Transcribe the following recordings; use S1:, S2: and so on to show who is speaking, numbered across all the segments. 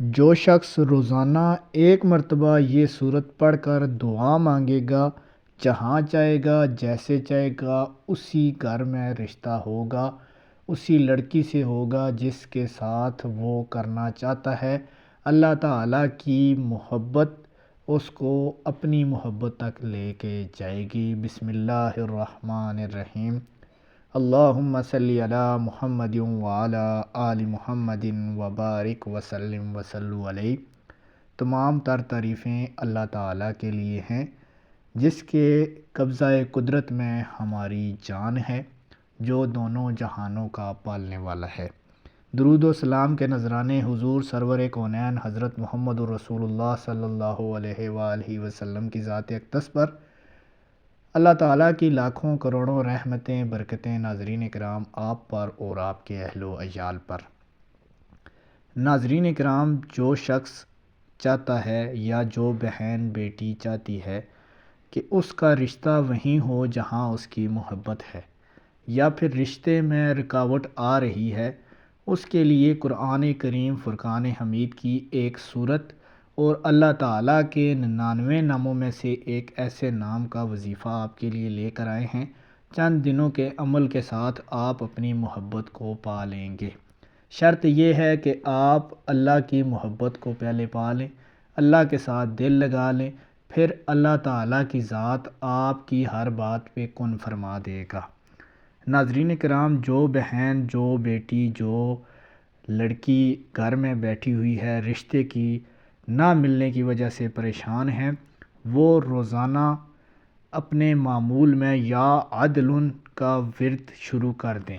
S1: جو شخص روزانہ ایک مرتبہ یہ صورت پڑھ کر دعا مانگے گا، جہاں چاہے گا جیسے چاہے گا اسی گھر میں رشتہ ہوگا، اسی لڑکی سے ہوگا جس کے ساتھ وہ کرنا چاہتا ہے۔ اللہ تعالیٰ کی محبت اس کو اپنی محبت تک لے کے جائے گی۔ بسم اللہ الرحمن الرحیم۔ اللہم صلی علی محمد وعلی آل محمد وبارک وسلم وصلو علیہ۔ تمام تر تعریفیں اللہ تعالیٰ کے لیے ہیں جس کے قبضہ قدرت میں ہماری جان ہے، جو دونوں جہانوں کا پالنے والا ہے۔ درود و سلام کے نذرانے حضور سرور کونین حضرت محمد رسول اللہ صلی اللہ علیہ وآلہ وسلم کی ذات اقدس پر اللہ تعالیٰ کی لاکھوں کروڑوں رحمتیں برکتیں ناظرین کرام آپ پر اور آپ کے اہل و عیال پر۔ ناظرین کرام، جو شخص چاہتا ہے یا جو بہن بیٹی چاہتی ہے کہ اس کا رشتہ وہیں ہو جہاں اس کی محبت ہے، یا پھر رشتے میں رکاوٹ آ رہی ہے، اس کے لیے قرآن کریم فرقان حمید کی ایک صورت اور اللہ تعالیٰ کے 99 ناموں میں سے ایک ایسے نام کا وظیفہ آپ کے لیے لے کر آئے ہیں۔ چند دنوں کے عمل کے ساتھ آپ اپنی محبت کو پا لیں گے۔ شرط یہ ہے کہ آپ اللہ کی محبت کو پہلے پا لیں، اللہ کے ساتھ دل لگا لیں، پھر اللہ تعالیٰ کی ذات آپ کی ہر بات پہ کن فرما دے گا۔ ناظرین کرام، جو بہن، جو بیٹی، جو لڑکی گھر میں بیٹھی ہوئی ہے، رشتے کی نہ ملنے کی وجہ سے پریشان ہیں، وہ روزانہ اپنے معمول میں یا عدل کا ورد شروع کر دیں۔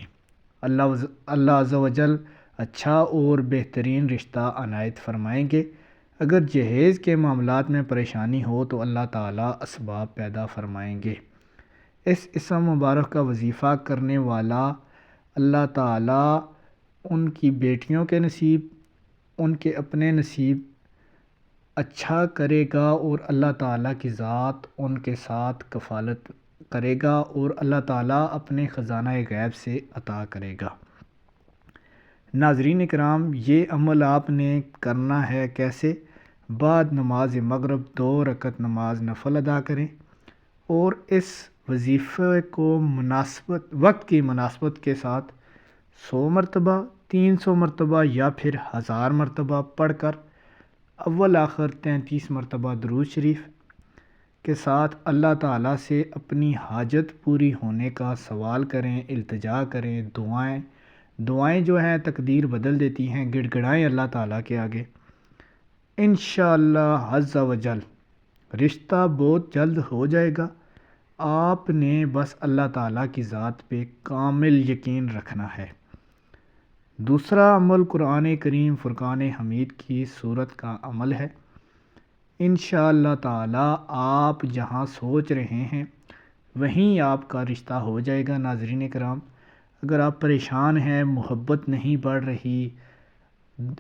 S1: اللہ عز و جل اچھا اور بہترین رشتہ عنایت فرمائیں گے۔ اگر جہیز کے معاملات میں پریشانی ہو تو اللہ تعالیٰ اسباب پیدا فرمائیں گے۔ اس اسم مبارک کا وظیفہ کرنے والا اللہ تعالیٰ ان کی بیٹیوں کے نصیب، ان کے اپنے نصیب اچھا کرے گا، اور اللہ تعالیٰ کی ذات ان کے ساتھ کفالت کرے گا، اور اللہ تعالیٰ اپنے خزانہ غیب سے عطا کرے گا۔ ناظرین کرام، یہ عمل آپ نے کرنا ہے کیسے؟ بعد نماز مغرب 2 رکعت نماز نفل ادا کریں اور اس وظیفے کو وقت کی مناسبت کے ساتھ 100 مرتبہ، 300 مرتبہ یا پھر 1000 مرتبہ پڑھ کر اول آخر 33 مرتبہ درود شریف کے ساتھ اللہ تعالیٰ سے اپنی حاجت پوری ہونے کا سوال کریں، التجا کریں۔ دعائیں جو ہیں تقدیر بدل دیتی ہیں، گڑ گڑائیں اللہ تعالیٰ کے آگے۔ انشاءاللہ عز و جل رشتہ بہت جلد ہو جائے گا۔ آپ نے بس اللہ تعالیٰ کی ذات پہ کامل یقین رکھنا ہے۔ دوسرا عمل قرآن کریم فرقان حمید کی صورت کا عمل ہے۔ انشاءاللہ تعالیٰ آپ جہاں سوچ رہے ہیں وہیں آپ کا رشتہ ہو جائے گا۔ ناظرین کرام، اگر آپ پریشان ہیں، محبت نہیں بڑھ رہی،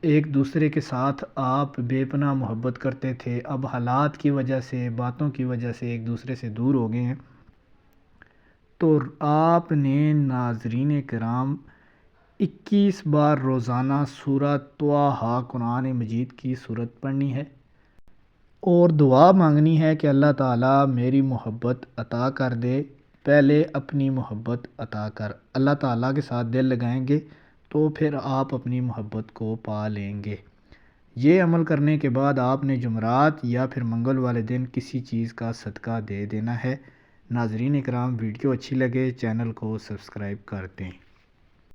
S1: ایک دوسرے کے ساتھ آپ بے پناہ محبت کرتے تھے، اب حالات کی وجہ سے، باتوں کی وجہ سے ایک دوسرے سے دور ہو گئے ہیں، تو آپ نے ناظرین کرام 21 بار روزانہ سورہ طٰہٰ قرآن مجید کی صورت پڑھنی ہے اور دعا مانگنی ہے کہ اللہ تعالیٰ میری محبت عطا کر دے۔ پہلے اپنی محبت عطا کر، اللہ تعالیٰ کے ساتھ دل لگائیں گے تو پھر آپ اپنی محبت کو پا لیں گے۔ یہ عمل کرنے کے بعد آپ نے جمعرات یا پھر منگل والے دن کسی چیز کا صدقہ دے دینا ہے۔ ناظرین کرام، ویڈیو اچھی لگے چینل کو سبسکرائب کر دیں۔